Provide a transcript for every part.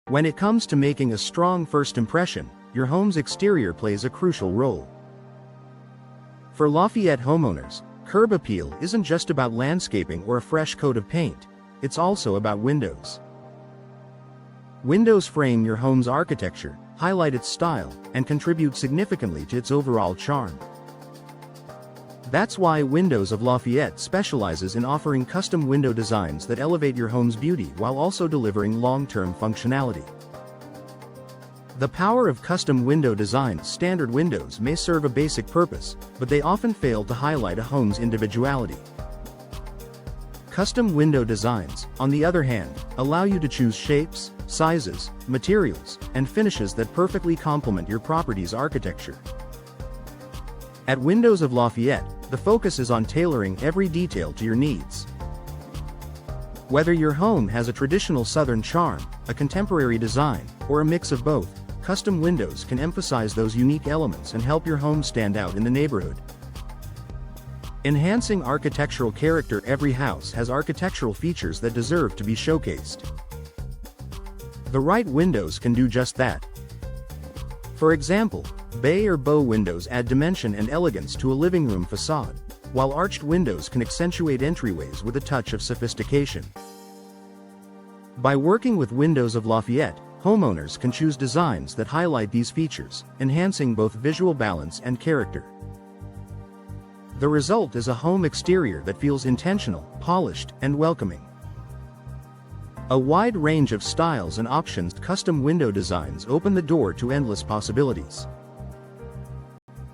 When it comes to making a strong first impression, your home's exterior plays a crucial role. For Lafayette homeowners, curb appeal isn't just about landscaping or a fresh coat of paint, it's also about windows. Windows frame your home's architecture, highlight its style, and contribute significantly to its overall charm. That's why Windows of Lafayette specializes in offering custom window designs that elevate your home's beauty while also delivering long-term functionality. The power of custom window designs. Standard windows may serve a basic purpose, but they often fail to highlight a home's individuality. Custom window designs, on the other hand, allow you to choose shapes, sizes, materials, and finishes that perfectly complement your property's architecture. At Windows of Lafayette, the focus is on tailoring every detail to your needs. Whether your home has a traditional Southern charm, a contemporary design, or a mix of both, custom windows can emphasize those unique elements and help your home stand out in the neighborhood. Enhancing architectural character. Every house has architectural features that deserve to be showcased. The right windows can do just that. For example, bay or bow windows add dimension and elegance to a living room facade, while arched windows can accentuate entryways with a touch of sophistication. By working with Windows of Lafayette, homeowners can choose designs that highlight these features, enhancing both visual balance and character. The result is a home exterior that feels intentional, polished, and welcoming. A wide range of styles and options. Custom window designs open the door to endless possibilities.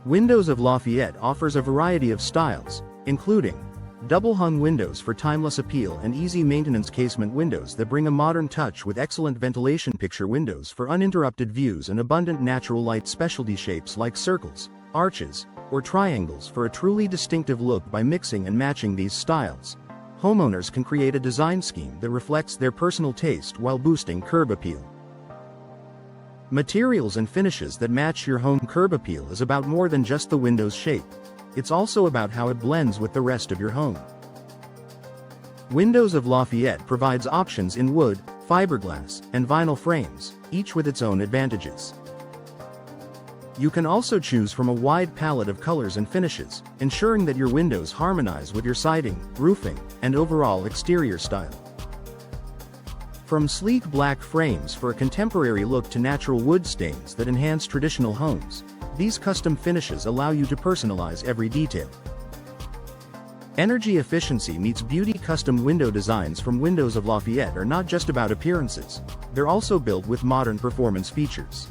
Windows of Lafayette offers a variety of styles, including double-hung windows for timeless appeal and easy-maintenance casement windows that bring a modern touch with excellent ventilation. Picture windows for uninterrupted views and abundant natural light. Specialty shapes like circles, arches, or triangles for a truly distinctive look. By mixing and matching these styles, homeowners can create a design scheme that reflects their personal taste while boosting curb appeal. Materials and finishes that match your home. Curb appeal is about more than just the window's shape. It's also about how it blends with the rest of your home. Windows of Lafayette provides options in wood, fiberglass, and vinyl frames, each with its own advantages. You can also choose from a wide palette of colors and finishes, ensuring that your windows harmonize with your siding, roofing, and overall exterior style. From sleek black frames for a contemporary look to natural wood stains that enhance traditional homes, these custom finishes allow you to personalize every detail. Energy efficiency meets beauty. Custom window designs from Windows of Lafayette are not just about appearances, they're also built with modern performance features.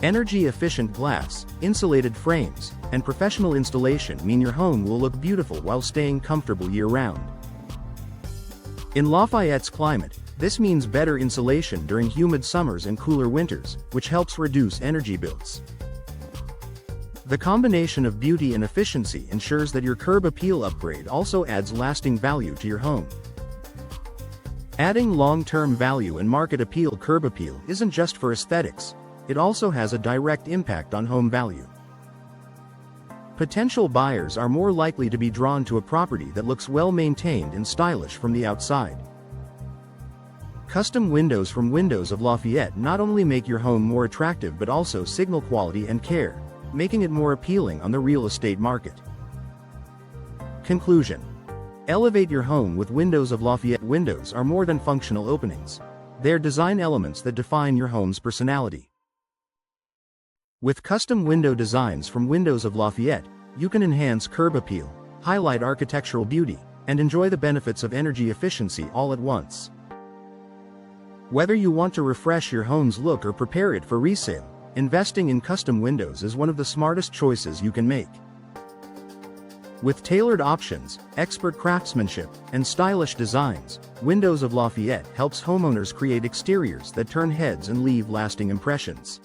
Energy-efficient glass, insulated frames, and professional installation mean your home will look beautiful while staying comfortable year-round. In Lafayette's climate, this means better insulation during humid summers and cooler winters, which helps reduce energy bills. The combination of beauty and efficiency ensures that your curb appeal upgrade also adds lasting value to your home. Adding long-term value and market appeal. Curb appeal isn't just for aesthetics, it also has a direct impact on home value. Potential buyers are more likely to be drawn to a property that looks well-maintained and stylish from the outside. Custom windows from Windows of Lafayette not only make your home more attractive but also signal quality and care, making it more appealing on the real estate market. Conclusion: elevate your home with Windows of Lafayette. Windows are more than functional openings. They're design elements that define your home's personality. With custom window designs from Windows of Lafayette, you can enhance curb appeal, highlight architectural beauty, and enjoy the benefits of energy efficiency all at once. Whether you want to refresh your home's look or prepare it for resale, investing in custom windows is one of the smartest choices you can make. With tailored options, expert craftsmanship, and stylish designs, Windows of Lafayette helps homeowners create exteriors that turn heads and leave lasting impressions.